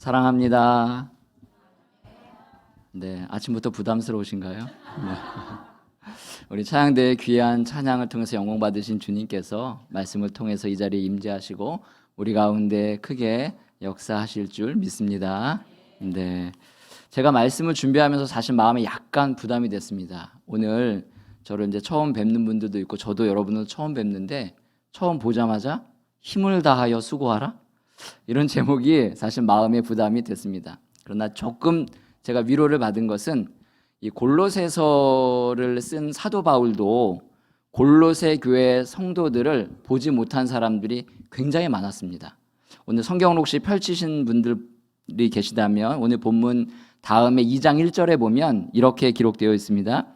사랑합니다. 네, 아침부터 부담스러우신가요? 네. 우리 찬양대의 귀한 찬양을 통해서 영광 받으신 주님께서 말씀을 통해서 이 자리에 임재하시고 우리 가운데 크게 역사하실 줄 믿습니다. 네, 제가 말씀을 준비하면서 사실 마음에 약간 부담이 됐습니다. 오늘 저를 이제 처음 뵙는 분들도 있고 저도 여러분을 처음 뵙는데 처음 보자마자 힘을 다하여 수고하라? 이런 제목이 사실 마음에 부담이 됐습니다. 그러나 조금 제가 위로를 받은 것은 이 골로새서를 쓴 사도 바울도 골로새 교회 성도들을 보지 못한 사람들이 굉장히 많았습니다. 오늘 성경을 혹시 펼치신 분들이 계시다면 오늘 본문 다음에 2장 1절에 보면 이렇게 기록되어 있습니다.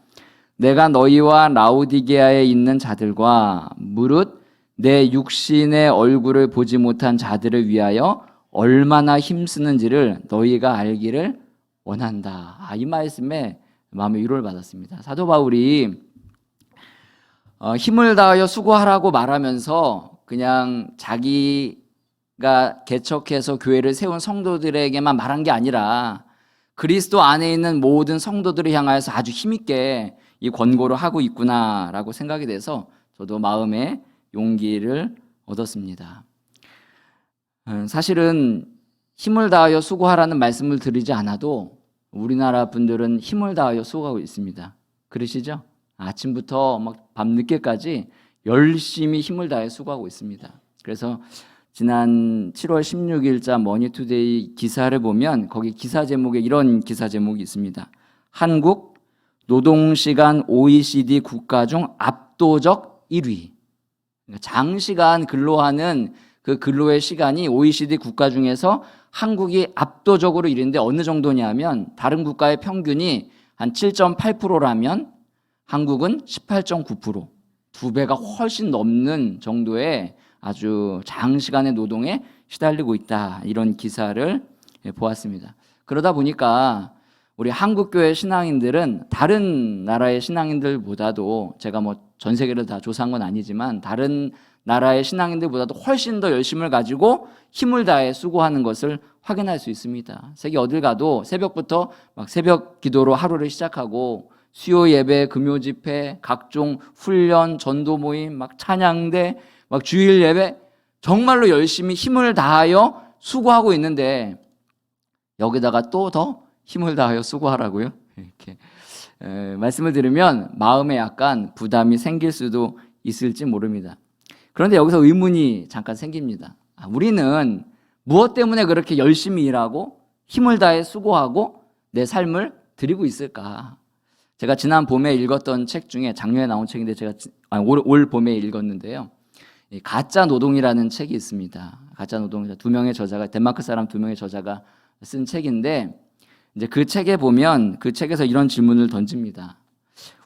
내가 너희와 라우디게아에 있는 자들과 무릇 내 육신의 얼굴을 보지 못한 자들을 위하여 얼마나 힘쓰는지를 너희가 알기를 원한다. 이 말씀에 마음의 위로를 받았습니다. 사도 바울이 힘을 다하여 수고하라고 말하면서 그냥 자기가 개척해서 교회를 세운 성도들에게만 말한 게 아니라 그리스도 안에 있는 모든 성도들을 향하여서 아주 힘있게 이 권고를 하고 있구나라고 생각이 돼서 저도 마음에 용기를 얻었습니다. 사실은 힘을 다하여 수고하라는 말씀을 드리지 않아도 우리나라 분들은 힘을 다하여 수고하고 있습니다. 그러시죠? 아침부터 막 밤늦게까지 열심히 힘을 다해 수고하고 있습니다. 그래서 지난 7월 16일자 머니투데이 기사를 보면 거기 기사 제목에 이런 기사 제목이 있습니다. 한국 노동시간 OECD 국가 중 압도적 1위. 장시간 근로하는 그 근로의 시간이 OECD 국가 중에서 한국이 압도적으로 1위인데 어느 정도냐면 다른 국가의 평균이 한 7.8%라면 한국은 18.9%, 두 배가 훨씬 넘는 정도의 아주 장시간의 노동에 시달리고 있다. 이런 기사를 보았습니다. 그러다 보니까 우리 한국교회 신앙인들은 다른 나라의 신앙인들보다도 제가 뭐 전 세계를 다 조사한 건 아니지만 다른 나라의 신앙인들보다도 훨씬 더 열심을 가지고 힘을 다해 수고하는 것을 확인할 수 있습니다. 세계 어딜 가도 새벽부터 막 새벽 기도로 하루를 시작하고 수요 예배, 금요 집회, 각종 훈련, 전도 모임, 막 찬양대, 막 주일 예배 정말로 열심히 힘을 다하여 수고하고 있는데 여기다가 또 더 힘을 다하여 수고하라고요? 이렇게 말씀을 들으면 마음에 약간 부담이 생길 수도 있을지 모릅니다. 그런데 여기서 의문이 잠깐 생깁니다. 우리는 무엇 때문에 그렇게 열심히 일하고 힘을 다해 수고하고 내 삶을 드리고 있을까? 제가 지난 봄에 읽었던 책 중에 작년에 나온 책인데 제가 올 봄에 읽었는데요. 가짜 노동이라는 책이 있습니다. 가짜 노동, 두 명의 저자가 덴마크 사람 두 명의 저자가 쓴 책인데 이제 그 책에 보면 그 책에서 이런 질문을 던집니다.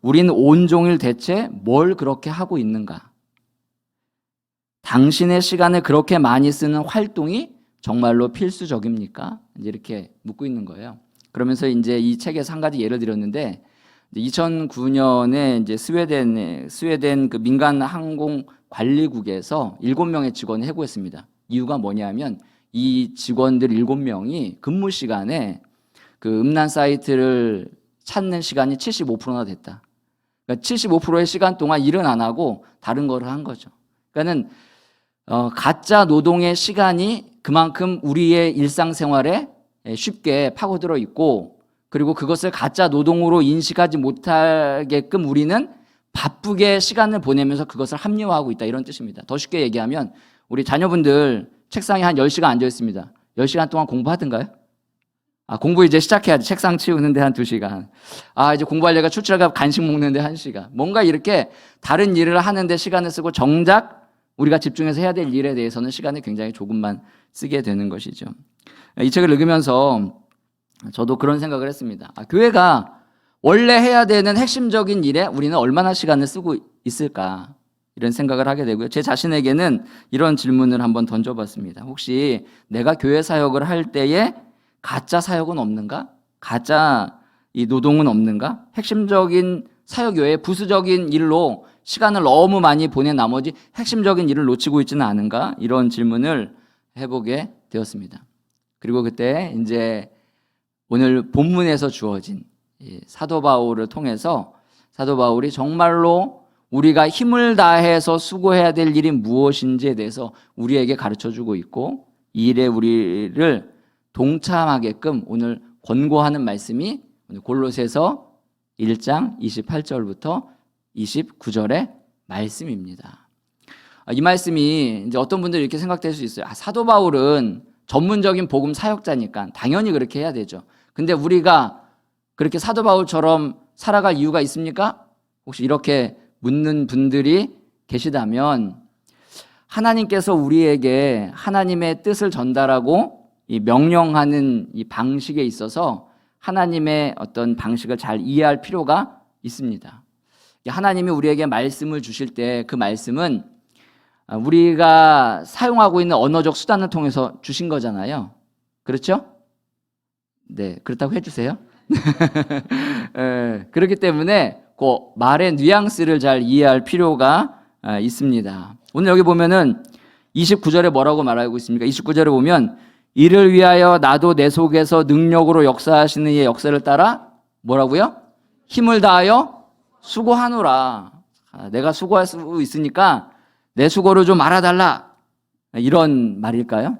우리는 온종일 대체 뭘 그렇게 하고 있는가? 당신의 시간을 그렇게 많이 쓰는 활동이 정말로 필수적입니까? 이제 이렇게 묻고 있는 거예요. 그러면서 이제 이 책에서 한 가지 예를 들었는데 2009년에 이제 스웨덴 그 민간 항공 관리국에서 7명의 직원을 해고했습니다. 이유가 뭐냐면 이 직원들 7명이 근무 시간에 그 음란 사이트를 찾는 시간이 75%나 됐다. 그러니까 75%의 시간 동안 일은 안 하고 다른 거를 한 거죠. 그러니까는 가짜 노동의 시간이 그만큼 우리의 일상생활에 쉽게 파고들어 있고 그리고 그것을 가짜 노동으로 인식하지 못하게끔 우리는 바쁘게 시간을 보내면서 그것을 합리화하고 있다. 이런 뜻입니다. 더 쉽게 얘기하면 우리 자녀분들 책상에 한 10시간 앉아 있습니다. 10시간 동안 공부하든가요? 공부 이제 시작해야지. 책상 치우는데 한 2시간. 이제 공부하려가 출출하게 간식 먹는데 1시간. 뭔가 이렇게 다른 일을 하는데 시간을 쓰고 정작 우리가 집중해서 해야 될 일에 대해서는 시간을 굉장히 조금만 쓰게 되는 것이죠. 이 책을 읽으면서 저도 그런 생각을 했습니다. 교회가 원래 해야 되는 핵심적인 일에 우리는 얼마나 시간을 쓰고 있을까? 이런 생각을 하게 되고요. 제 자신에게는 이런 질문을 한번 던져봤습니다. 혹시 내가 교회 사역을 할 때에 가짜 사역은 없는가? 가짜 이 노동은 없는가? 핵심적인 사역 외에 부수적인 일로 시간을 너무 많이 보낸 나머지 핵심적인 일을 놓치고 있지는 않은가? 이런 질문을 해보게 되었습니다. 그리고 그때 이제 오늘 본문에서 주어진 이 사도 바울을 통해서 사도 바울이 정말로 우리가 힘을 다해서 수고해야 될 일이 무엇인지에 대해서 우리에게 가르쳐주고 있고 이 일에 우리를 동참하게끔 오늘 권고하는 말씀이 오늘 골로새서 1장 28절부터 29절의 말씀입니다. 이 말씀이 이제 어떤 분들이 이렇게 생각될 수 있어요. 사도 바울은 전문적인 복음 사역자니까 당연히 그렇게 해야 되죠. 근데 우리가 그렇게 사도 바울처럼 살아갈 이유가 있습니까? 혹시 이렇게 묻는 분들이 계시다면 하나님께서 우리에게 하나님의 뜻을 전달하고 이 명령하는 이 방식에 있어서 하나님의 어떤 방식을 잘 이해할 필요가 있습니다. 하나님이 우리에게 말씀을 주실 때 그 말씀은 우리가 사용하고 있는 언어적 수단을 통해서 주신 거잖아요. 그렇죠? 네, 그렇다고 해주세요. 그렇기 때문에 그 말의 뉘앙스를 잘 이해할 필요가 있습니다. 오늘 여기 보면은 29절에 뭐라고 말하고 있습니까? 29절에 보면 이를 위하여 나도 내 속에서 능력으로 역사하시는 이의 역사를 따라 뭐라고요? 힘을 다하여 수고하노라. 내가 수고할 수 있으니까 내 수고를 좀 알아달라. 이런 말일까요?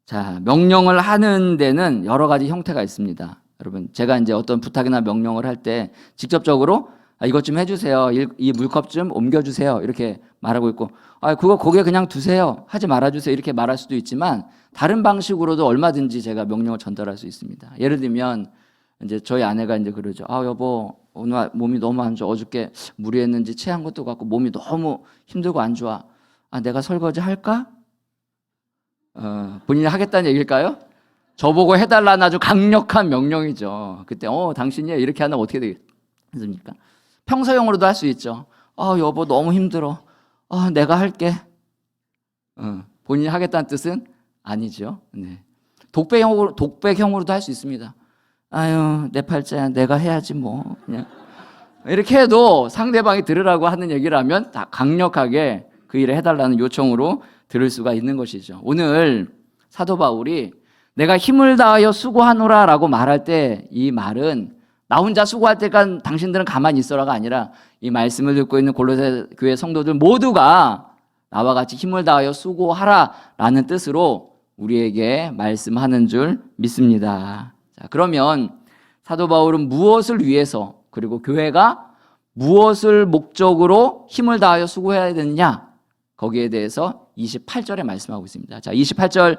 자, 명령을 하는 데는 여러 가지 형태가 있습니다. 여러분, 제가 이제 어떤 부탁이나 명령을 할 때 직접적으로 이것 좀 해주세요. 이 물컵 좀 옮겨주세요. 이렇게 말하고 있고, 그거 거기에 그냥 두세요. 하지 말아주세요. 이렇게 말할 수도 있지만 다른 방식으로도 얼마든지 제가 명령을 전달할 수 있습니다. 예를 들면 이제 저희 아내가 이제 그러죠. 여보, 오늘 몸이 너무 안 좋아. 어저께 무리했는지 체한 것도 같고 몸이 너무 힘들고 안 좋아. 내가 설거지 할까? 본인이 하겠다는 얘기일까요? 저보고 해달라는 아주 강력한 명령이죠. 그때 당신이 이렇게 하면 어떻게 되겠습니까? 평소용으로도 할 수 있죠. 여보 너무 힘들어. 내가 할게. 본인이 하겠다는 뜻은 아니죠. 네. 독백형으로도 할 수 있습니다. 아유 내 팔자야 내가 해야지 뭐. 그냥 이렇게 해도 상대방이 들으라고 하는 얘기를 하면 다 강력하게 그 일을 해달라는 요청으로 들을 수가 있는 것이죠. 오늘 사도 바울이 내가 힘을 다하여 수고하노라 라고 말할 때 이 말은 나 혼자 수고할 때까지 당신들은 가만히 있어라가 아니라 이 말씀을 듣고 있는 골로새 교회 성도들 모두가 나와 같이 힘을 다하여 수고하라 라는 뜻으로 우리에게 말씀하는 줄 믿습니다. 자, 그러면 사도 바울은 무엇을 위해서 그리고 교회가 무엇을 목적으로 힘을 다하여 수고해야 되느냐 거기에 대해서 28절에 말씀하고 있습니다. 자, 28절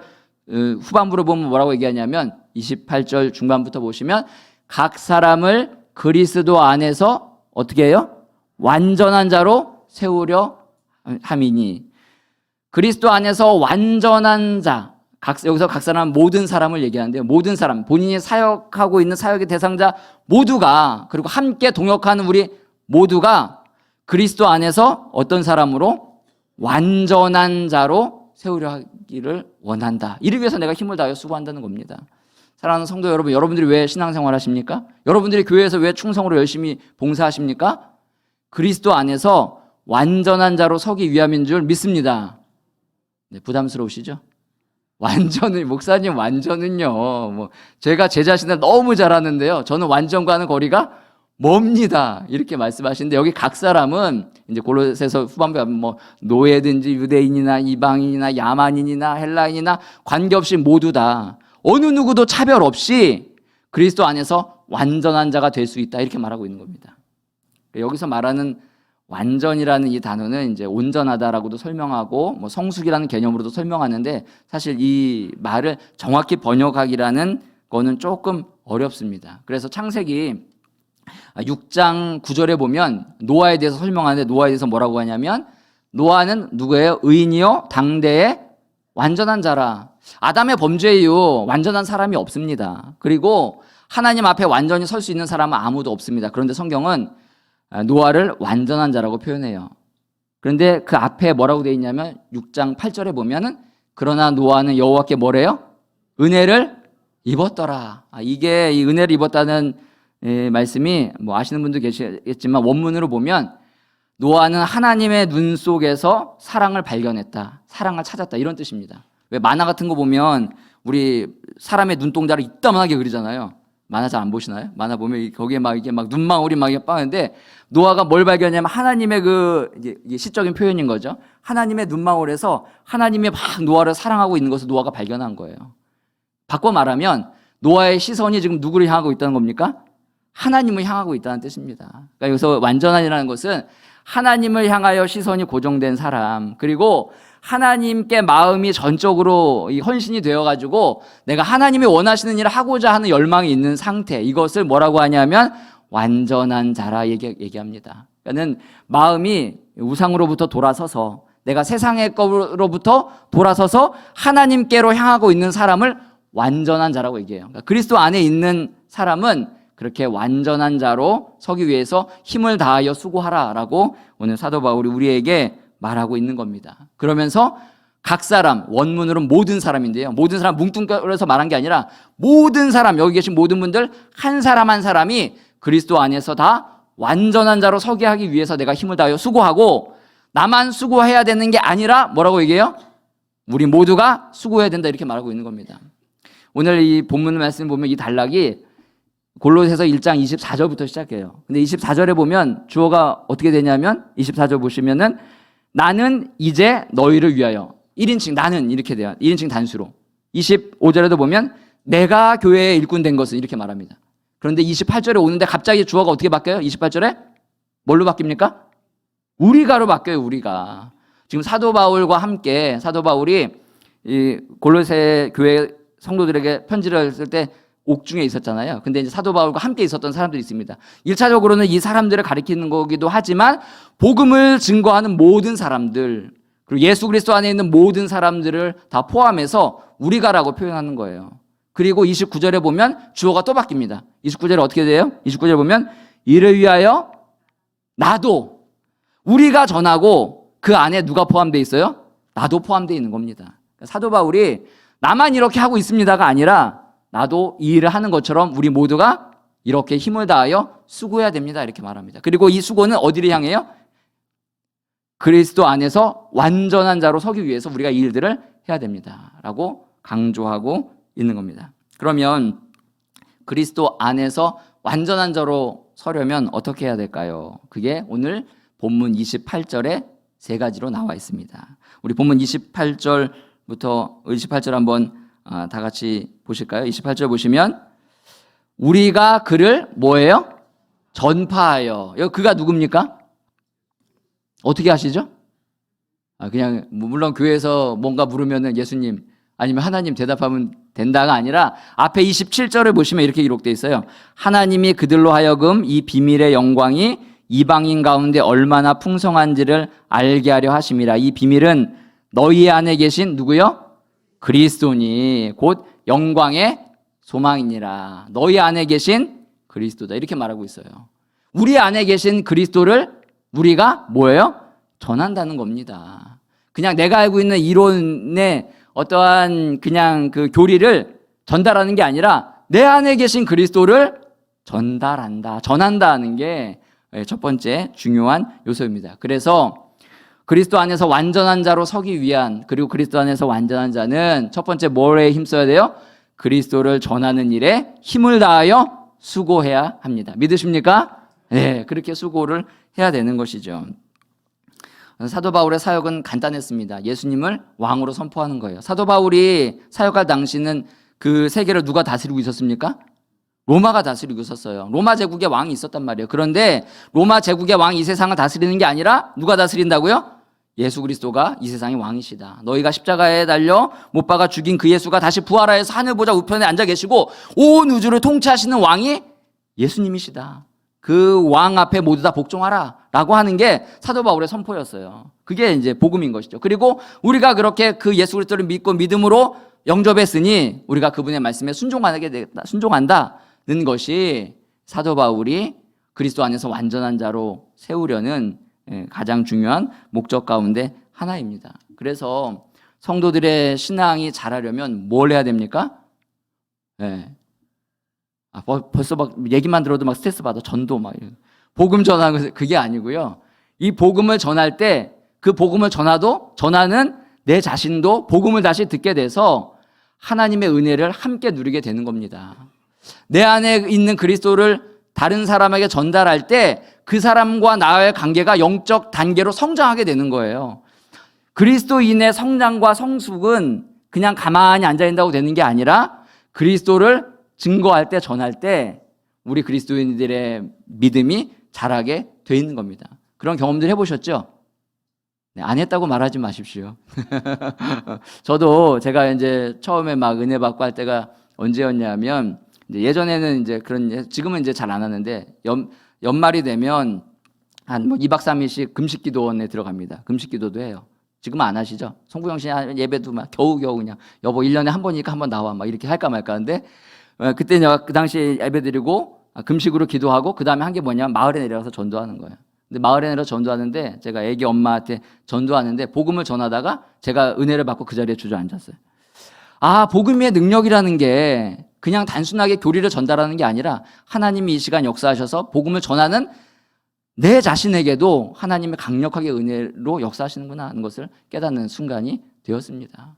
후반부로 보면 뭐라고 얘기하냐면 28절 중반부터 보시면 각 사람을 그리스도 안에서 어떻게 해요? 완전한 자로 세우려 함이니. 그리스도 안에서 완전한 자, 여기서 각 사람 모든 사람을 얘기하는데요. 모든 사람, 본인이 사역하고 있는 사역의 대상자 모두가 그리고 함께 동역하는 우리 모두가 그리스도 안에서 어떤 사람으로 완전한 자로 세우려 하기를 원한다. 이를 위해서 내가 힘을 다하여 수고한다는 겁니다. 사랑하는 성도 여러분, 여러분들이 왜 신앙생활 하십니까? 여러분들이 교회에서 왜 충성으로 열심히 봉사하십니까? 그리스도 안에서 완전한 자로 서기 위함인 줄 믿습니다. 네, 부담스러우시죠? 목사님 완전은요. 제가 제 자신을 너무 잘하는데요. 저는 완전과는 거리가 멉니다. 이렇게 말씀하시는데 여기 각 사람은 이제 골로새서 후반부에 노예든지 유대인이나 이방인이나 야만인이나 헬라인이나 관계없이 모두 다 어느 누구도 차별 없이 그리스도 안에서 완전한 자가 될 수 있다. 이렇게 말하고 있는 겁니다. 여기서 말하는 완전이라는 이 단어는 이제 온전하다라고도 설명하고 성숙이라는 개념으로도 설명하는데 사실 이 말을 정확히 번역하기라는 거는 조금 어렵습니다. 그래서 창세기 6장 9절에 보면 노아에 대해서 설명하는데 노아에 대해서 뭐라고 하냐면 노아는 누구예요? 의인이요 당대의 완전한 자라. 아담의 범죄 이후 완전한 사람이 없습니다. 그리고 하나님 앞에 완전히 설 수 있는 사람은 아무도 없습니다. 그런데 성경은 노아를 완전한 자라고 표현해요. 그런데 그 앞에 뭐라고 되어 있냐면 6장 8절에 보면은 그러나 노아는 여호와께 뭐래요? 은혜를 입었더라. 이게 이 은혜를 입었다는 말씀이 아시는 분도 계시겠지만 원문으로 보면 노아는 하나님의 눈 속에서 사랑을 발견했다. 사랑을 찾았다. 이런 뜻입니다. 왜 만화 같은 거 보면 우리 사람의 눈동자를 이따만하게 그리잖아요. 만화 잘 안 보시나요? 만화 보면 거기에 막 이게 막 눈망울이 막 이게 빠는데 노아가 뭘 발견하냐면 하나님의 이게 시적인 표현인 거죠. 하나님의 눈망울에서 하나님이 막 노아를 사랑하고 있는 것을 노아가 발견한 거예요. 바꿔 말하면 노아의 시선이 지금 누구를 향하고 있다는 겁니까? 하나님을 향하고 있다는 뜻입니다. 그러니까 여기서 완전한이라는 것은 하나님을 향하여 시선이 고정된 사람, 그리고 하나님께 마음이 전적으로 헌신이 되어가지고 내가 하나님이 원하시는 일을 하고자 하는 열망이 있는 상태, 이것을 뭐라고 하냐면 완전한 자라 얘기합니다. 그러니까 마음이 우상으로부터 돌아서서 내가 세상의 거로부터 돌아서서 하나님께로 향하고 있는 사람을 완전한 자라고 얘기해요. 그러니까 그리스도 안에 있는 사람은 그렇게 완전한 자로 서기 위해서 힘을 다하여 수고하라라고 오늘 사도 바울이 우리에게 말하고 있는 겁니다. 그러면서 각 사람, 원문으로는 모든 사람인데요. 모든 사람 뭉뚱그려서 말한 게 아니라 모든 사람, 여기 계신 모든 분들 한 사람 한 사람이 그리스도 안에서 다 완전한 자로 서게 하기 위해서 내가 힘을 다하여 수고하고, 나만 수고해야 되는 게 아니라 뭐라고 얘기해요? 우리 모두가 수고해야 된다, 이렇게 말하고 있는 겁니다. 오늘 이 본문 말씀 보면 이 단락이 골로새서 1장 24절부터 시작해요. 근데 24절에 보면 주어가 어떻게 되냐면 24절 보시면은 나는 이제 너희를 위하여, 1인칭 나는 이렇게 돼요. 1인칭 단수로. 25절에도 보면 내가 교회의 일꾼 된 것은 이렇게 말합니다. 그런데 28절에 오는데 갑자기 주어가 어떻게 바뀌어요? 28절에 뭘로 바뀝니까? 우리가로 바뀌어요. 우리가. 지금 사도 바울과 함께 사도 바울이 이 골로새 교회 성도들에게 편지를 했을 때 옥중에 있었잖아요. 근데 이제 사도 바울과 함께 있었던 사람들이 있습니다. 1차적으로는 이 사람들을 가리키는 거기도 하지만 복음을 증거하는 모든 사람들, 그리고 예수 그리스도 안에 있는 모든 사람들을 다 포함해서 우리가라고 표현하는 거예요. 그리고 29절에 보면 주어가 또 바뀝니다. 29절에 어떻게 돼요? 29절에 보면 이를 위하여 나도, 우리가 전하고 그 안에 누가 포함되어 있어요? 나도 포함되어 있는 겁니다. 사도 바울이 나만 이렇게 하고 있습니다가 아니라 나도 이 일을 하는 것처럼 우리 모두가 이렇게 힘을 다하여 수고해야 됩니다, 이렇게 말합니다. 그리고 이 수고는 어디를 향해요? 그리스도 안에서 완전한 자로 서기 위해서 우리가 이 일들을 해야 됩니다 라고 강조하고 있는 겁니다. 그러면 그리스도 안에서 완전한 자로 서려면 어떻게 해야 될까요? 그게 오늘 본문 28절에 세 가지로 나와 있습니다. 우리 본문 28절 한번 다 같이 보실까요? 28절 보시면 우리가 그를 뭐예요? 전파하여. 여기 그가 누굽니까? 어떻게 하시죠? 그냥 물론 교회에서 뭔가 물으면은 예수님 아니면 하나님 대답하면 된다가 아니라 앞에 27절을 보시면 이렇게 기록되어 있어요. 하나님이 그들로 하여금 이 비밀의 영광이 이방인 가운데 얼마나 풍성한지를 알게 하려 하심이라. 이 비밀은 너희 안에 계신 누구요? 그리스도니 곧 영광의 소망이니라. 너희 안에 계신 그리스도다, 이렇게 말하고 있어요. 우리 안에 계신 그리스도를 우리가 뭐예요? 전한다는 겁니다. 그냥 내가 알고 있는 이론의 어떠한 그냥 그 교리를 전달하는 게 아니라 내 안에 계신 그리스도를 전한다는 게 첫 번째 중요한 요소입니다. 그래서 그리스도 안에서 완전한 자로 서기 위한, 그리고 그리스도 안에서 완전한 자는 첫 번째 뭐에 힘써야 돼요? 그리스도를 전하는 일에 힘을 다하여 수고해야 합니다. 믿으십니까? 네, 그렇게 수고를 해야 되는 것이죠. 사도 바울의 사역은 간단했습니다. 예수님을 왕으로 선포하는 거예요. 사도 바울이 사역할 당시는 그 세계를 누가 다스리고 있었습니까? 로마가 다스리고 있었어요. 로마 제국의 왕이 있었단 말이에요. 그런데 로마 제국의 왕이 이 세상을 다스리는 게 아니라 누가 다스린다고요? 예수 그리스도가 이 세상의 왕이시다. 너희가 십자가에 달려 못 박아 죽인 그 예수가 다시 부활하여서 하늘 보좌 우편에 앉아 계시고 온 우주를 통치하시는 왕이 예수님이시다. 그 왕 앞에 모두 다 복종하라 라고 하는 게 사도 바울의 선포였어요. 그게 이제 복음인 것이죠. 그리고 우리가 그렇게 그 예수 그리스도를 믿고 믿음으로 영접했으니 우리가 그분의 말씀에 순종한다는 것이 사도 바울이 그리스도 안에서 완전한 자로 세우려는 가장 중요한 목적 가운데 하나입니다. 그래서 성도들의 신앙이 자라려면 뭘 해야 됩니까? 벌써 막 얘기만 들어도 막 스트레스 받아. 전도 막 복음 전하는 거, 그게 아니고요. 이 복음을 전할 때 그 복음을 전하는 내 자신도 복음을 다시 듣게 돼서 하나님의 은혜를 함께 누리게 되는 겁니다. 내 안에 있는 그리스도를 다른 사람에게 전달할 때 그 사람과 나의 관계가 영적 단계로 성장하게 되는 거예요. 그리스도인의 성장과 성숙은 그냥 가만히 앉아있다고 되는 게 아니라 그리스도를 증거할 때, 전할 때 우리 그리스도인들의 믿음이 자라게 돼 있는 겁니다. 그런 경험들 해보셨죠? 네, 안 했다고 말하지 마십시오. 저도 제가 이제 처음에 막 은혜 받고 할 때가 언제였냐면, 이제 예전에는 이제 지금은 이제 잘 안 하는데, 연말이 되면 한 뭐 2박 3일씩 금식 기도원에 들어갑니다. 금식 기도도 해요. 지금은 안 하시죠? 송구영 씨 예배도 막 겨우겨우 그냥 여보 1년에 한 번이니까 한 번 나와 막 이렇게 할까 말까 하는데, 그때 내가 그 당시에 예배 드리고 금식으로 기도하고 그 다음에 한 게 뭐냐면 마을에 내려가서 전도하는 거예요. 근데 마을에 내려 전도하는데 제가 애기 엄마한테 전도하는데 복음을 전하다가 제가 은혜를 받고 그 자리에 주저앉았어요. 아, 복음의 능력이라는 게 그냥 단순하게 교리를 전달하는 게 아니라 하나님이 이 시간 역사하셔서 복음을 전하는 내 자신에게도 하나님의 강력하게 은혜로 역사하시는구나 하는 것을 깨닫는 순간이 되었습니다.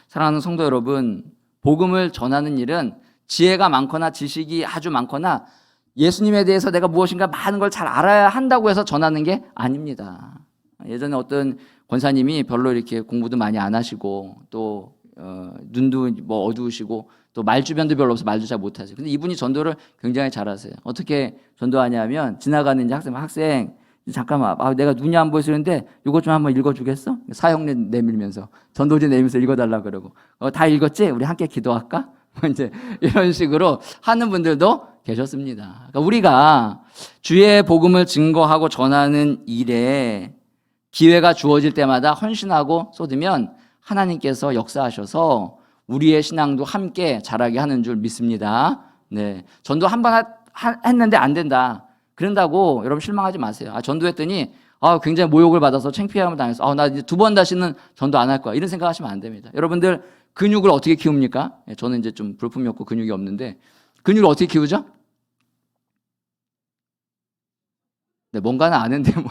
사랑하는 성도 여러분, 복음을 전하는 일은 지혜가 많거나 지식이 아주 많거나 예수님에 대해서 내가 무엇인가 많은 걸 잘 알아야 한다고 해서 전하는 게 아닙니다. 예전에 어떤 권사님이 별로 이렇게 공부도 많이 안 하시고 또 눈도 뭐 어두우시고 또 말주변도 별로 없어서 말도 잘 못하세요. 근데 이분이 전도를 굉장히 잘하세요. 어떻게 전도하냐면 지나가는 이제 학생 잠깐만, 내가 눈이 안 보이시는데 이거 좀 한번 읽어주겠어? 사형 내밀면서 전도지 내밀면서 읽어달라 그러고 다 읽었지? 우리 함께 기도할까? 이제 이런 식으로 하는 분들도 계셨습니다. 그러니까 우리가 주의 복음을 증거하고 전하는 일에 기회가 주어질 때마다 헌신하고 쏟으면 하나님께서 역사하셔서 우리의 신앙도 함께 자라게 하는 줄 믿습니다. 네, 전도 한 번 했는데 안 된다. 그런다고 여러분 실망하지 마세요. 전도했더니 굉장히 모욕을 받아서 창피함을 당해서 나 이제 2번 다시는 전도 안 할 거야. 이런 생각하시면 안 됩니다. 여러분들 근육을 어떻게 키웁니까? 저는 이제 좀 볼품이 없고 근육이 없는데 근육을 어떻게 키우죠? 네, 뭔가는 아는데 뭐.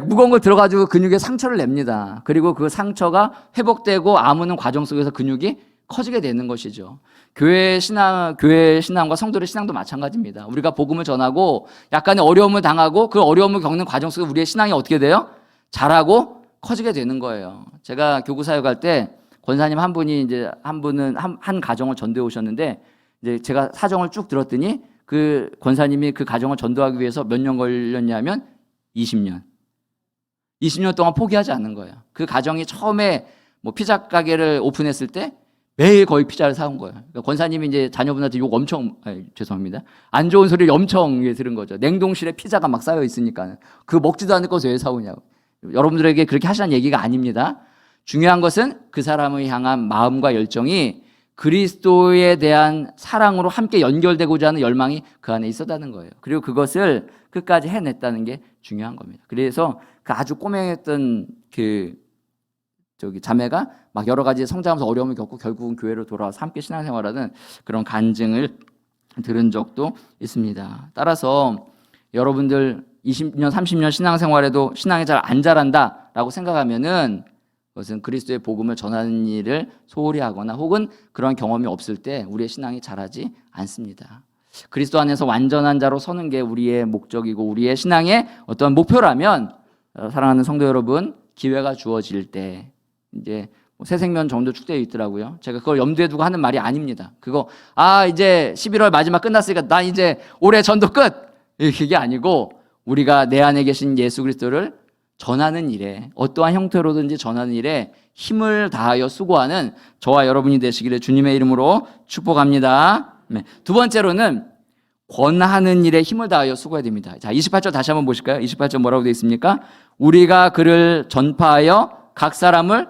무거운 걸 들어가지고 근육에 상처를 냅니다. 그리고 그 상처가 회복되고 아무는 과정 속에서 근육이 커지게 되는 것이죠. 교회 신앙과 성도의 신앙도 마찬가지입니다. 우리가 복음을 전하고 약간의 어려움을 당하고 그 어려움을 겪는 과정 속에 우리의 신앙이 어떻게 돼요? 자라고 커지게 되는 거예요. 제가 교구 사역할 때 권사님 한 분이 이제 한 가정을 전도해 오셨는데 이제 제가 사정을 쭉 들었더니 그 권사님이 그 가정을 전도하기 위해서 몇 년 걸렸냐면 20년. 20년 동안 포기하지 않는 거예요. 그 가정이 처음에 뭐 피자 가게를 오픈했을 때 매일 거의 피자를 사온 거예요. 그러니까 권사님이 이제 자녀분한테 욕 엄청, 죄송합니다. 안 좋은 소리를 엄청 들은 거죠. 냉동실에 피자가 막 쌓여 있으니까. 그거 먹지도 않을 것을 왜 사오냐고. 여러분들에게 그렇게 하시는 얘기가 아닙니다. 중요한 것은 그 사람을 향한 마음과 열정이 그리스도에 대한 사랑으로 함께 연결되고자 하는 열망이 그 안에 있었다는 거예요. 그리고 그것을 끝까지 해냈다는 게 중요한 겁니다. 그래서 그 아주 꼬맹했던 자매가 막 여러 가지 성장하면서 어려움을 겪고 결국은 교회로 돌아와서 함께 신앙생활하는 그런 간증을 들은 적도 있습니다. 따라서 여러분들 20년, 30년 신앙생활에도 신앙이 잘 안 자란다라고 생각하면은 그것은 그리스도의 복음을 전하는 일을 소홀히 하거나 혹은 그런 경험이 없을 때 우리의 신앙이 자라지 않습니다. 그리스도 안에서 완전한 자로 서는 게 우리의 목적이고 우리의 신앙의 어떤 목표라면 사랑하는 성도 여러분, 기회가 주어질 때 이제 새생명 정도 축제에 있더라고요. 제가 그걸 염두에 두고 하는 말이 아닙니다. 그거 이제 11월 마지막 끝났으니까 나 이제 올해 전도 끝! 그게 아니고 우리가 내 안에 계신 예수 그리스도를 전하는 일에 어떠한 형태로든지 전하는 일에 힘을 다하여 수고하는 저와 여러분이 되시기를 주님의 이름으로 축복합니다. 네. 두 번째로는 권하는 일에 힘을 다하여 수고해야 됩니다. 자, 28절 다시 한번 보실까요? 28절 뭐라고 되어 있습니까? 우리가 그를 전파하여 각 사람을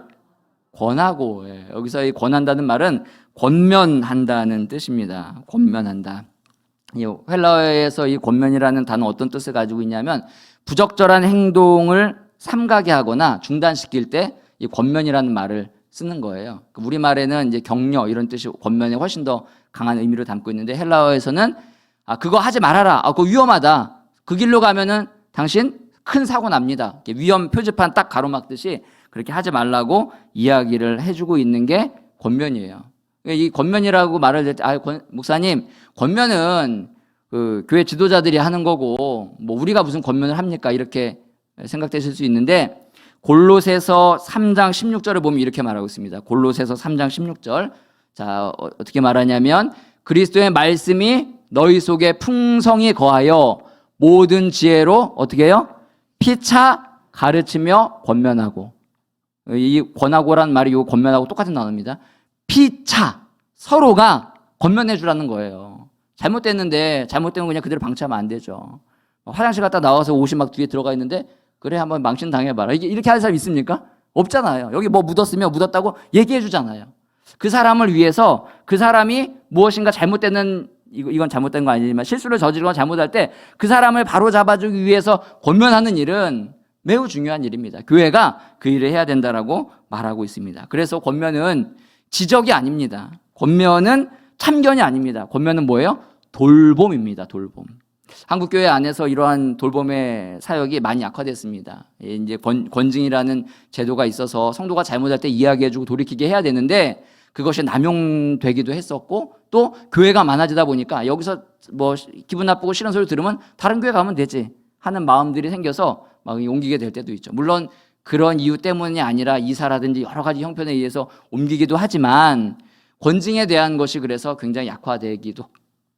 권하고, 여기서 이 권한다는 말은 권면한다는 뜻입니다. 권면한다. 이 헬라어에서 이 권면이라는 단어 어떤 뜻을 가지고 있냐면 부적절한 행동을 삼가게 하거나 중단시킬 때 이 권면이라는 말을 쓰는 거예요. 우리말에는 이제 격려 이런 뜻이 권면에 훨씬 더 강한 의미를 담고 있는데 헬라어에서는 그거 하지 말아라. 그거 위험하다. 그 길로 가면은 당신 큰 사고 납니다. 위험 표지판 딱 가로막듯이 그렇게 하지 말라고 이야기를 해주고 있는 게 권면이에요. 이 권면이라고 말을 할 때, 목사님, 권면은 그 교회 지도자들이 하는 거고, 뭐 우리가 무슨 권면을 합니까? 이렇게 생각되실 수 있는데, 골로새서 3장 16절을 보면 이렇게 말하고 있습니다. 골로새서 3장 16절. 자, 어떻게 말하냐면, 그리스도의 말씀이 너희 속에 풍성히 거하여 모든 지혜로 어떻게 해요? 피차 가르치며 권면하고. 이 권하고란 말이 이 권면하고 똑같은 단어입니다. 피차, 서로가 권면해 주라는 거예요. 잘못됐는데 잘못된 건 그냥 그대로 방치하면 안 되죠. 화장실 갔다 나와서 옷이 막 뒤에 들어가 있는데 그래 한번 망신 당해봐라. 이렇게 하는 사람 있습니까? 없잖아요. 여기 뭐 묻었으면 묻었다고 얘기해 주잖아요. 그 사람을 위해서 그 사람이 무엇인가 잘못되는, 이건 잘못된 거 아니지만 실수를 저지르거나 잘못할 때 그 사람을 바로 잡아주기 위해서 권면하는 일은 매우 중요한 일입니다. 교회가 그 일을 해야 된다라고 말하고 있습니다. 그래서 권면은 지적이 아닙니다. 권면은 참견이 아닙니다. 권면은 뭐예요? 돌봄입니다. 돌봄. 한국 교회 안에서 이러한 돌봄의 사역이 많이 약화됐습니다. 이제 권징이라는 제도가 있어서 성도가 잘못할 때 이야기해주고 돌이키게 해야 되는데 그것이 남용되기도 했었고, 또 교회가 많아지다 보니까 여기서 뭐 기분 나쁘고 싫은 소리 들으면 다른 교회 가면 되지 하는 마음들이 생겨서 막 옮기게 될 때도 있죠. 물론 그런 이유 때문이 아니라 이사라든지 여러 가지 형편에 의해서 옮기기도 하지만 권징에 대한 것이 그래서 굉장히 약화되기도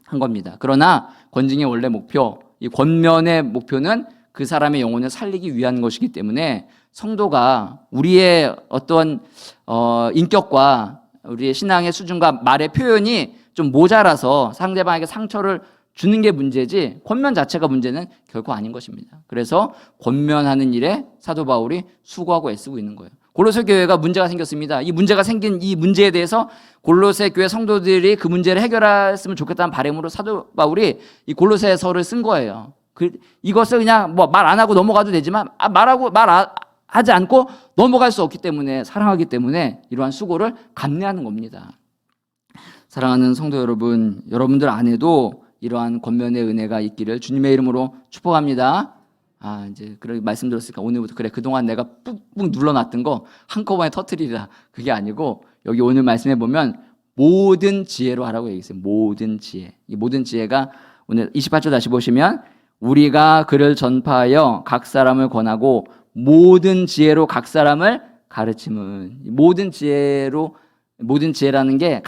한 겁니다. 그러나 권징의 원래 목표, 이 권면의 목표는 그 사람의 영혼을 살리기 위한 것이기 때문에 성도가 우리의 어떤 인격과 우리의 신앙의 수준과 말의 표현이 좀 모자라서 상대방에게 상처를 주는 게 문제지 권면 자체가 문제는 결코 아닌 것입니다. 그래서 권면하는 일에 사도 바울이 수고하고 애쓰고 있는 거예요. 골로새 교회가 문제가 생겼습니다. 이 문제가 생긴 이 문제에 대해서 골로새 교회 성도들이 그 문제를 해결했으면 좋겠다는 바람으로 사도 바울이 이 골로새서를 쓴 거예요. 이것을 그냥 뭐 말 안 하고 넘어가도 되지만 하지 않고 넘어갈 수 없기 때문에, 사랑하기 때문에 이러한 수고를 감내하는 겁니다. 사랑하는 성도 여러분, 여러분들 안에도 이러한 권면의 은혜가 있기를 주님의 이름으로 축복합니다. 이제 그렇게 말씀드렸으니까 오늘부터 그래, 그동안 내가 꾹꾹 눌러놨던 거 한꺼번에 터뜨리라, 그게 아니고 여기 오늘 말씀해 보면 모든 지혜로 하라고 얘기했어요. 모든 지혜. 이 모든 지혜가 오늘 28절 다시 보시면 우리가 그를 전파하여 각 사람을 권하고 모든 지혜로 각 사람을 가르침은, 모든 지혜라는 게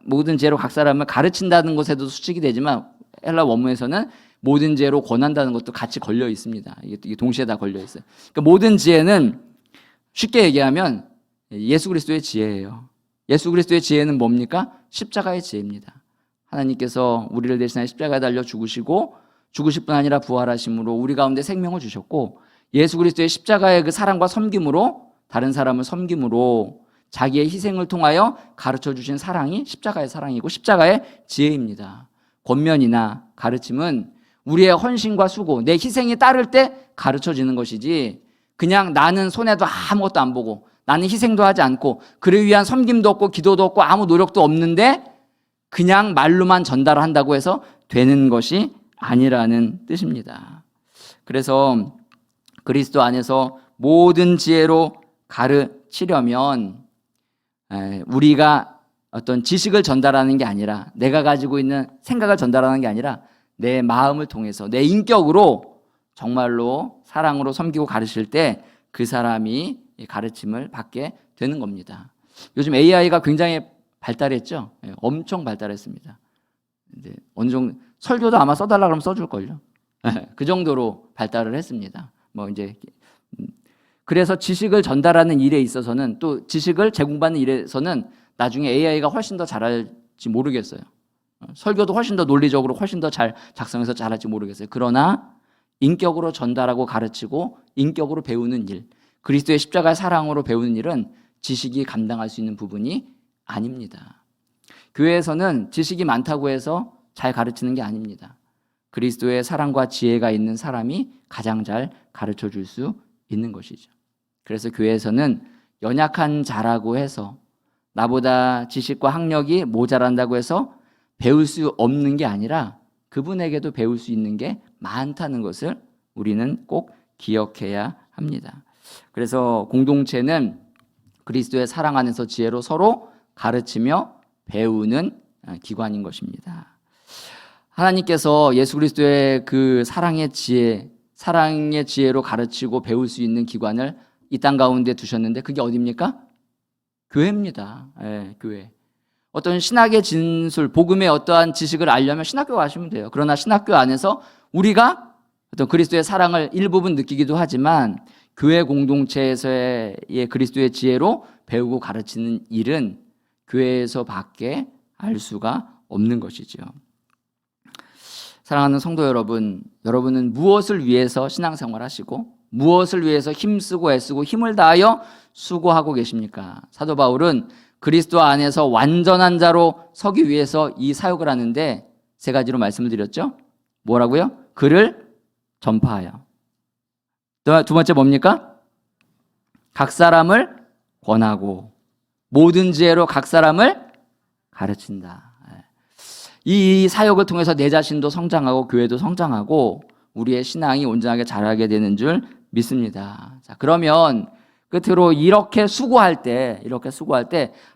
모든 지혜로 각 사람을 가르친다는 것에도 수직이 되지만 헬라 원문에서는 모든 지혜로 권한다는 것도 같이 걸려 있습니다. 이게 동시에 다 걸려 있어요. 그러니까 모든 지혜는 쉽게 얘기하면 예수 그리스도의 지혜예요. 예수 그리스도의 지혜는 뭡니까? 십자가의 지혜입니다. 하나님께서 우리를 대신하여 십자가에 달려 죽으시고 죽으실 뿐 아니라 부활하심으로 우리 가운데 생명을 주셨고, 예수 그리스도의 십자가의 그 사랑과 섬김으로, 다른 사람을 섬김으로 자기의 희생을 통하여 가르쳐 주신 사랑이 십자가의 사랑이고 십자가의 지혜입니다. 권면이나 가르침은 우리의 헌신과 수고, 내 희생이 따를 때 가르쳐지는 것이지, 그냥 나는 손해도 아무것도 안 보고 나는 희생도 하지 않고 그를 위한 섬김도 없고 기도도 없고 아무 노력도 없는데 그냥 말로만 전달한다고 해서 되는 것이 아니라는 뜻입니다. 그래서 그리스도 안에서 모든 지혜로 가르치려면 우리가 어떤 지식을 전달하는 게 아니라, 내가 가지고 있는 생각을 전달하는 게 아니라 내 마음을 통해서 내 인격으로 정말로 사랑으로 섬기고 가르칠 때 그 사람이 가르침을 받게 되는 겁니다. 요즘 AI가 굉장히 발달했죠. 엄청 발달했습니다. 이제 어느 정도 설교도 아마 써달라 그러면 써줄걸요. 그 정도로 발달을 했습니다. 그래서 지식을 전달하는 일에 있어서는, 또 지식을 제공받는 일에서는 나중에 AI가 훨씬 더 잘할지 모르겠어요. 설교도 훨씬 더 논리적으로 훨씬 더 잘 작성해서 잘할지 모르겠어요. 그러나 인격으로 전달하고 가르치고 인격으로 배우는 일, 그리스도의 십자가의 사랑으로 배우는 일은 지식이 감당할 수 있는 부분이 아닙니다. 교회에서는 지식이 많다고 해서 잘 가르치는 게 아닙니다. 그리스도의 사랑과 지혜가 있는 사람이 가장 잘 가르쳐 줄 수 있는 것이죠. 그래서 교회에서는 연약한 자라고 해서, 나보다 지식과 학력이 모자란다고 해서 배울 수 없는 게 아니라 그분에게도 배울 수 있는 게 많다는 것을 우리는 꼭 기억해야 합니다. 그래서 공동체는 그리스도의 사랑 안에서 지혜로 서로 가르치며 배우는 기관인 것입니다. 하나님께서 예수 그리스도의 그 사랑의 지혜로 가르치고 배울 수 있는 기관을 이 땅 가운데 두셨는데 그게 어디입니까? 교회입니다. 예, 교회. 어떤 신학의 진술, 복음의 어떠한 지식을 알려면 신학교 가시면 돼요. 그러나 신학교 안에서 우리가 어떤 그리스도의 사랑을 일부분 느끼기도 하지만 교회 공동체에서의 그리스도의 지혜로 배우고 가르치는 일은 교회에서 밖에 알 수가 없는 것이죠. 사랑하는 성도 여러분, 여러분은 무엇을 위해서 신앙생활 하시고 무엇을 위해서 힘쓰고 애쓰고 힘을 다하여 수고하고 계십니까? 사도 바울은 그리스도 안에서 완전한 자로 서기 위해서 이 사역을 하는데 세 가지로 말씀을 드렸죠. 뭐라고요? 그를 전파하여. 두 번째 뭡니까? 각 사람을 권하고 모든 지혜로 각 사람을 가르친다. 이 사역을 통해서 내 자신도 성장하고 교회도 성장하고 우리의 신앙이 온전하게 자라게 되는 줄 믿습니다. 자, 그러면 끝으로 이렇게 수고할 때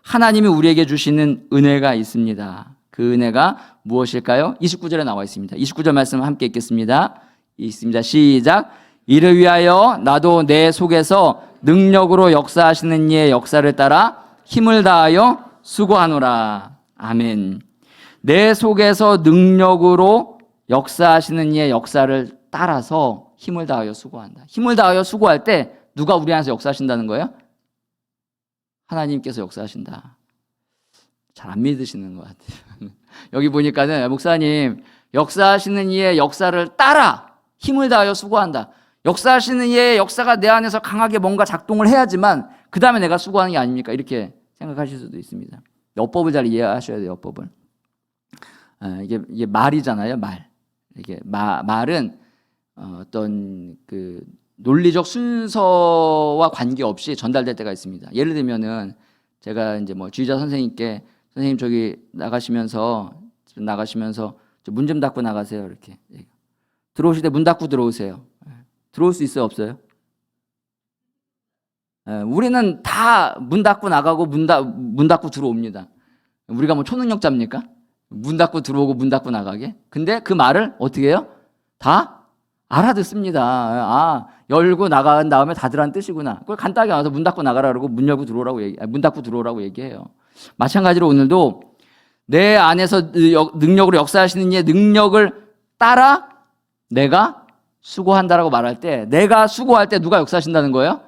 하나님이 우리에게 주시는 은혜가 있습니다. 그 은혜가 무엇일까요? 29절에 나와 있습니다. 29절 말씀 함께 읽겠습니다. 있습니다. 시작. 이를 위하여 나도 내 속에서 능력으로 역사하시는 이의 역사를 따라 힘을 다하여 수고하노라. 아멘. 내 속에서 능력으로 역사하시는 이의 역사를 따라서 힘을 다하여 수고한다. 힘을 다하여 수고할 때 누가 우리 안에서 역사하신다는 거예요? 하나님께서 역사하신다. 잘 안 믿으시는 것 같아요. 여기 보니까는 목사님 역사하시는 이의 역사를 따라 힘을 다하여 수고한다. 역사하시는 이의 역사가 내 안에서 강하게 뭔가 작동을 해야지만 그 다음에 내가 수고하는 게 아닙니까? 이렇게 생각하실 수도 있습니다. 어법을 잘 이해하셔야 돼요. 어법을. 이게 말이잖아요. 말. 이게 말은 어떤 그 논리적 순서와 관계없이 전달될 때가 있습니다. 예를 들면은 제가 이제 뭐 주의자 선생님께 선생님 저기 나가시면서 문 좀 닫고 나가세요. 이렇게 들어오실 때 문 닫고 들어오세요. 들어올 수 있어요? 없어요? 우리는 다 문 닫고 나가고 문 닫고 들어옵니다. 우리가 뭐 초능력자입니까? 문 닫고 들어오고 문 닫고 나가게? 근데 그 말을 어떻게 해요? 다 알아듣습니다. 아, 열고 나간 다음에 닫으라는 뜻이구나. 그걸 간단하게 와서 문 닫고 나가라 그러고 문 닫고 들어오라고 얘기해요. 마찬가지로 오늘도 내 안에서 능력으로 역사하시는 이의 능력을 따라 내가 수고한다라고 말할 때 내가 수고할 때 누가 역사하신다는 거예요?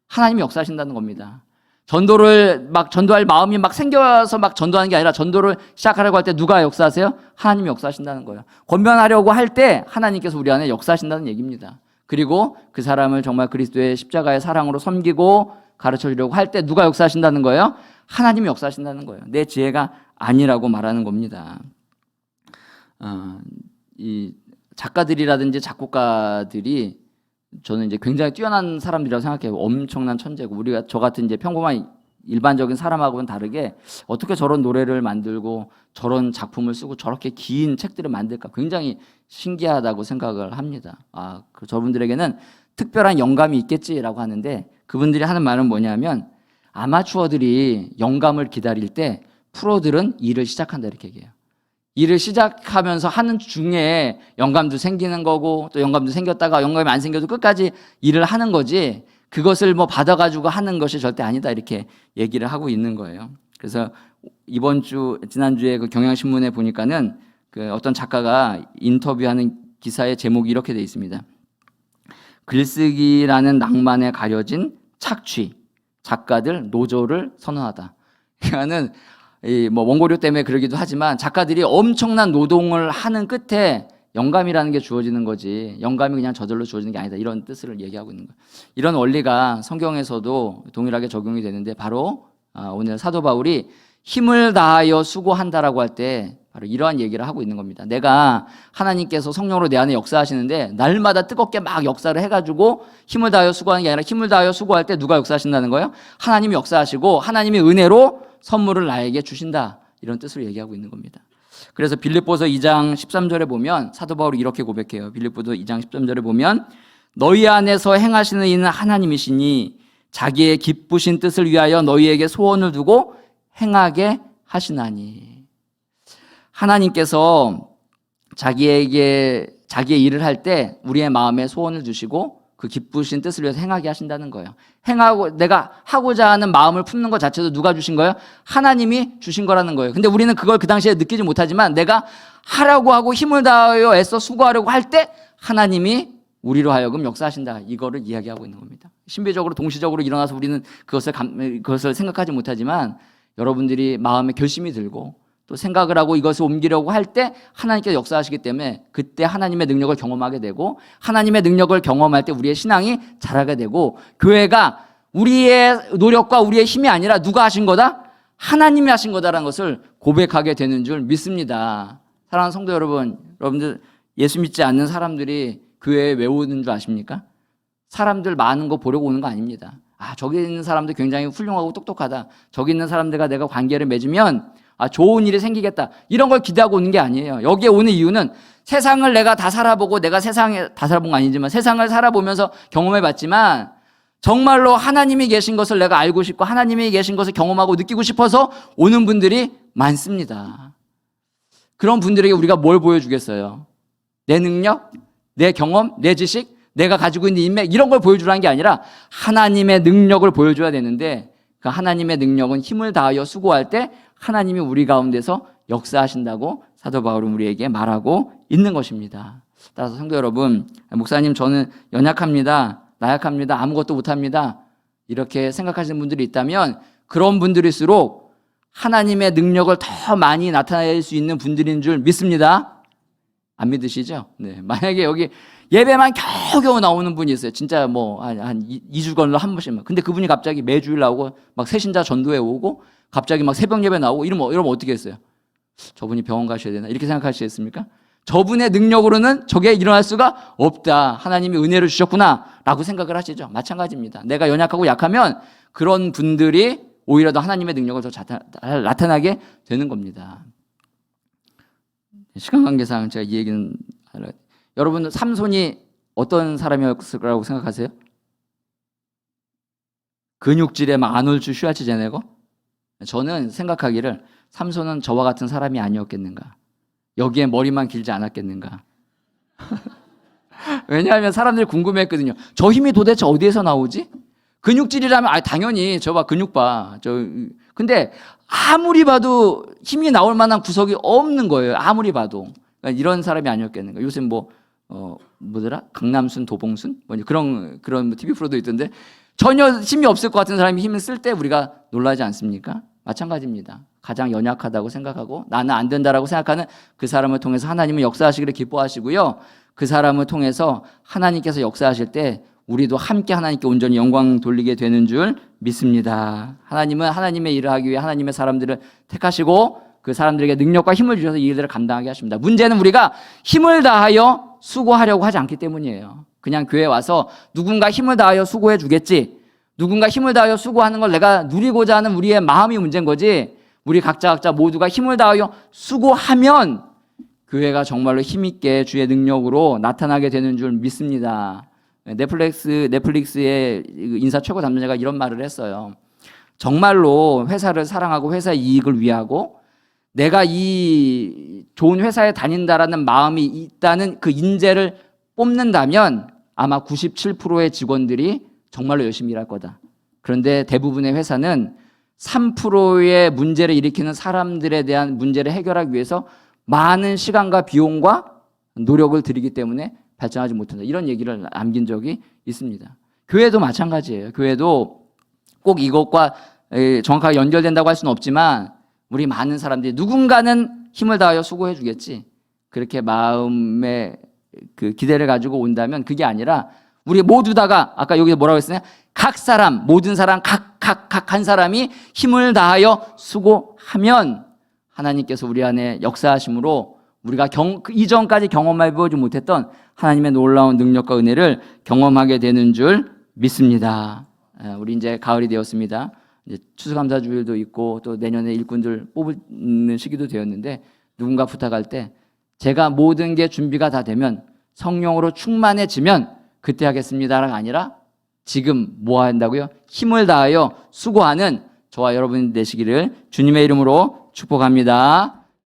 하나님이 역사하신다는 겁니다. 전도를 막 전도할 마음이 막 생겨서 막 전도하는 게 아니라 전도를 시작하려고 할 때 누가 역사하세요? 하나님이 역사하신다는 거예요. 권면하려고 할 때 하나님께서 우리 안에 역사하신다는 얘기입니다. 그리고 그 사람을 정말 그리스도의 십자가의 사랑으로 섬기고 가르쳐 주려고 할 때 누가 역사하신다는 거예요? 하나님이 역사하신다는 거예요. 내 지혜가 아니라고 말하는 겁니다. 이 작가들이라든지 작곡가들이 저는 이제 굉장히 뛰어난 사람들이라고 생각해요. 엄청난 천재고 우리가 저 같은 이제 평범한 일반적인 사람하고는 다르게 어떻게 저런 노래를 만들고 저런 작품을 쓰고 저렇게 긴 책들을 만들까 굉장히 신기하다고 생각을 합니다. 저분들에게는 특별한 영감이 있겠지라고 하는데 그분들이 하는 말은 뭐냐면 아마추어들이 영감을 기다릴 때 프로들은 일을 시작한다 이렇게 얘기해요. 일을 시작하면서 하는 중에 영감도 생기는 거고 또 영감도 생겼다가 영감이 안 생겨도 끝까지 일을 하는 거지 그것을 뭐 받아가지고 하는 것이 절대 아니다 이렇게 얘기를 하고 있는 거예요. 그래서 지난주에 그 경향신문에 보니까는 그 어떤 작가가 인터뷰하는 기사의 제목이 이렇게 돼 있습니다. 글쓰기라는 낭만에 가려진 착취, 작가들 노조를 선언하다. 그러니까는 뭐 원고료 때문에 그러기도 하지만 작가들이 엄청난 노동을 하는 끝에 영감이라는 게 주어지는 거지 영감이 그냥 저절로 주어지는 게 아니다 이런 뜻을 얘기하고 있는 거예요. 이런 원리가 성경에서도 동일하게 적용이 되는데 바로 오늘 사도 바울이 힘을 다하여 수고한다라고 할 때 바로 이러한 얘기를 하고 있는 겁니다. 내가 하나님께서 성령으로 내 안에 역사하시는데 날마다 뜨겁게 막 역사를 해가지고 힘을 다하여 수고하는 게 아니라 힘을 다하여 수고할 때 누가 역사하신다는 거예요? 하나님이 역사하시고 하나님의 은혜로 선물을 나에게 주신다 이런 뜻으로 얘기하고 있는 겁니다. 그래서 빌립보서 2장 13절에 보면 사도 바울이 이렇게 고백해요. 빌립보서 2장 13절에 보면 너희 안에서 행하시는 이는 하나님이시니 자기의 기쁘신 뜻을 위하여 너희에게 소원을 두고 행하게 하시나니. 하나님께서 자기의 일을 할 때 우리의 마음에 소원을 주시고 그 기쁘신 뜻을 위해서 행하게 하신다는 거예요. 행하고 내가 하고자 하는 마음을 품는 것 자체도 누가 주신 거예요? 하나님이 주신 거라는 거예요. 근데 우리는 그걸 그 당시에 느끼지 못하지만 내가 하라고 하고 힘을 다하여 애써 수고하려고 할 때 하나님이 우리로 하여금 역사하신다. 이거를 이야기하고 있는 겁니다. 신비적으로 동시적으로 일어나서 우리는 그것을 생각하지 못하지만 여러분들이 마음에 결심이 들고 또 생각을 하고 이것을 옮기려고 할 때 하나님께서 역사하시기 때문에 그때 하나님의 능력을 경험하게 되고 하나님의 능력을 경험할 때 우리의 신앙이 자라게 되고 교회가 우리의 노력과 우리의 힘이 아니라 누가 하신 거다? 하나님이 하신 거다라는 것을 고백하게 되는 줄 믿습니다. 사랑하는 성도 여러분, 여러분들 예수 믿지 않는 사람들이 교회에 왜 오는 줄 아십니까? 사람들 많은 거 보려고 오는 거 아닙니다. 저기 있는 사람들 굉장히 훌륭하고 똑똑하다. 저기 있는 사람들과 내가 관계를 맺으면 좋은 일이 생기겠다. 이런 걸 기대하고 오는 게 아니에요. 여기에 오는 이유는 세상을 내가 다 살아보고 내가 세상에 다 살아본 건 아니지만 세상을 살아보면서 경험해봤지만 정말로 하나님이 계신 것을 내가 알고 싶고 하나님이 계신 것을 경험하고 느끼고 싶어서 오는 분들이 많습니다. 그런 분들에게 우리가 뭘 보여주겠어요? 내 능력, 내 경험, 내 지식, 내가 가지고 있는 인맥 이런 걸 보여주라는 게 아니라 하나님의 능력을 보여줘야 되는데 그 하나님의 능력은 힘을 다하여 수고할 때 하나님이 우리 가운데서 역사하신다고 사도 바울은 우리에게 말하고 있는 것입니다. 따라서 성도 여러분, 목사님 저는 연약합니다. 나약합니다. 아무것도 못합니다. 이렇게 생각하시는 분들이 있다면 그런 분들일수록 하나님의 능력을 더 많이 나타낼 수 있는 분들인 줄 믿습니다. 안 믿으시죠? 네. 만약에 여기 예배만 겨우겨우 나오는 분이 있어요. 진짜 한 2주간으로 한 번씩만. 근데 그분이 갑자기 매주일 나오고 막 새신자 전도회 오고 갑자기 막 새벽 예배 나오고 이러면 어떻게 했어요? 저분이 병원 가셔야 되나? 이렇게 생각하시겠습니까? 저분의 능력으로는 저게 일어날 수가 없다. 하나님이 은혜를 주셨구나. 라고 생각을 하시죠. 마찬가지입니다. 내가 연약하고 약하면 그런 분들이 오히려 더 하나님의 능력을 더 나타나게 되는 겁니다. 시간 관계상 제가 이 얘기는 여러분 삼손이 어떤 사람이었을 거라고 생각하세요? 근육질에 막 안올주 슈아츠 제네거? 저는 생각하기를 삼손은 저와 같은 사람이 아니었겠는가? 여기에 머리만 길지 않았겠는가? 왜냐하면 사람들이 궁금해했거든요. 저 힘이 도대체 어디에서 나오지? 근육질이라면 당연히 저 봐 근육 봐. 근데 아무리 봐도 힘이 나올 만한 구석이 없는 거예요. 아무리 봐도. 그러니까 이런 사람이 아니었겠는가? 요새 뭐더라? 강남순, 도봉순? 그런 TV 프로도 있던데 전혀 힘이 없을 것 같은 사람이 힘을 쓸 때 우리가 놀라지 않습니까? 마찬가지입니다. 가장 연약하다고 생각하고 나는 안 된다라고 생각하는 그 사람을 통해서 하나님은 역사하시기를 기뻐하시고요. 그 사람을 통해서 하나님께서 역사하실 때 우리도 함께 하나님께 온전히 영광 돌리게 되는 줄 믿습니다. 하나님은 하나님의 일을 하기 위해 하나님의 사람들을 택하시고 그 사람들에게 능력과 힘을 주셔서 이 일들을 감당하게 하십니다. 문제는 우리가 힘을 다하여 수고하려고 하지 않기 때문이에요. 그냥 교회에 와서 누군가 힘을 다하여 수고해 주겠지. 누군가 힘을 다하여 수고하는 걸 내가 누리고자 하는 우리의 마음이 문제인 거지. 우리 각자 모두가 힘을 다하여 수고하면 교회가 정말로 힘있게 주의 능력으로 나타나게 되는 줄 믿습니다. 넷플릭스의 인사 최고 담당자가 이런 말을 했어요. 정말로 회사를 사랑하고 회사의 이익을 위하고 내가 이 좋은 회사에 다닌다라는 마음이 있다는 그 인재를 뽑는다면 아마 97%의 직원들이 정말로 열심히 일할 거다. 그런데 대부분의 회사는 3%의 문제를 일으키는 사람들에 대한 문제를 해결하기 위해서 많은 시간과 비용과 노력을 들이기 때문에 발전하지 못한다. 이런 얘기를 남긴 적이 있습니다. 교회도 마찬가지예요. 교회도 꼭 이것과 정확하게 연결된다고 할 수는 없지만 우리 많은 사람들이 누군가는 힘을 다하여 수고해 주겠지. 그렇게 마음의 그 기대를 가지고 온다면 그게 아니라 우리 모두 다가 아까 여기 뭐라고 했으냐? 각 사람, 모든 사람, 각 한 사람이 힘을 다하여 수고하면 하나님께서 우리 안에 역사하심으로 우리가 이전까지 경험해보지 못했던 하나님의 놀라운 능력과 은혜를 경험하게 되는 줄 믿습니다. 우리 이제 가을이 되었습니다. 이제 추수감사주일도 있고 또 내년에 일꾼들 뽑는 시기도 되었는데 누군가 부탁할 때 제가 모든 게 준비가 다 되면 성령으로 충만해지면 그때 하겠습니다가 아니라 지금 뭐 한다고요? 힘을 다하여 수고하는 저와 여러분 되시기를 주님의 이름으로 축복합니다.